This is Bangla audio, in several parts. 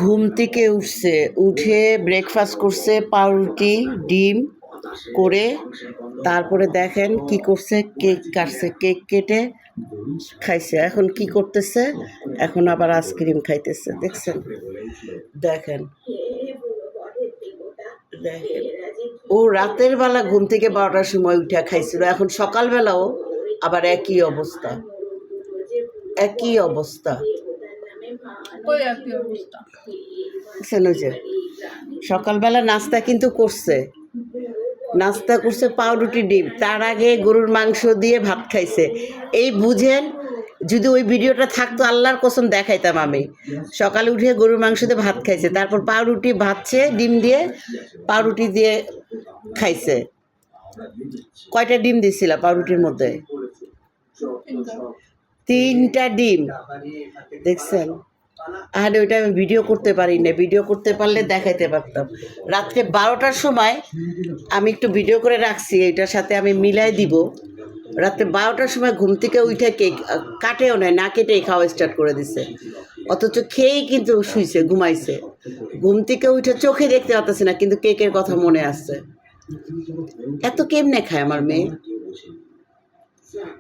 ঘুম থেকে উঠছে, উঠে ব্রেকফাস্ট করছে, পাউরুটি ডিম করে। তারপরে দেখেন কি করছে, কেক কাটছে, কেক কেটে খাইছে। এখন কি করতেছে, এখন আবার আইসক্রিম খাইতেছে। দেখছেন, দেখেন দেখেন ও রাতের বেলা ঘুম থেকে 12টার সময় উঠে খাইছিল, এখন সকালবেলাও আবার একই অবস্থা, একই অবস্থা। দেখছেন, ওই যে সকালবেলা নাস্তা কিন্তু করছে, নাস্তা করছে পাউরুটি ডিম, তার আগে গরুর মাংস দিয়ে ভাত খাইছে। এই বুঝেন, যদি ওই ভিডিওটা থাকতো আল্লাহর কসম দেখাইতাম আমি। সকালে উঠে গরুর মাংস দিয়ে ভাত খাইছে, তারপর পাউরুটি ভাজছে ডিম দিয়ে, পাউরুটি দিয়ে খাইছে। কয়টা ডিম দিছিল পাউরুটির মধ্যে? 3টা ডিম। দেখছেন, আর ওইটা আমি ভিডিও করতে পারি না, ভিডিও করতে পারলে দেখাইতে পারতাম। রাত্রে 12টার সময় আমি একটু ভিডিও করে রাখছি, এটার সাথে আমি মিলাই দিব। রাত্রে 12টার সময় ঘুম থেকে উঠে কেক কাটেও নাই, না কেটেই খাওয়া স্টার্ট করে দিছে, অথচ খেয়েই কিন্তু শুইছে, ঘুমাইছে। ঘুম থেকে উঠে চোখে দেখতে পাচ্ছি না, কিন্তু কেকের কথা মনে আসছে। এত কেমনে খায় আমার মেয়ে?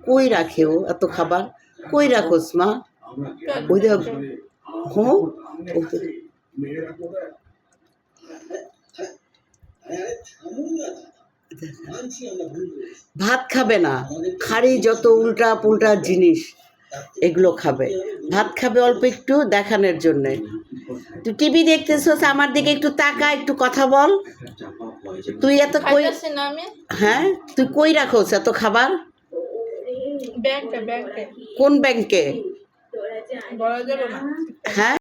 কই রাখে ও এত খাবার? কই রাখোস মা? ওই দেখ, হ্যাঁ, ভাত খাবে না, খালি যত উল্টা পুল্টা জিনিস এগুলো খাবে। ভাত খাবে অল্প একটু দেখানোর জন্যে। তুই টিভি দেখতেছস, আমার দিকে একটু তাকা, একটু কথা বল। তুই এত কই, হ্যাঁ তুই কই রাখোস এত খাবার? কোন ব্যাংকে? হ্যাঁ।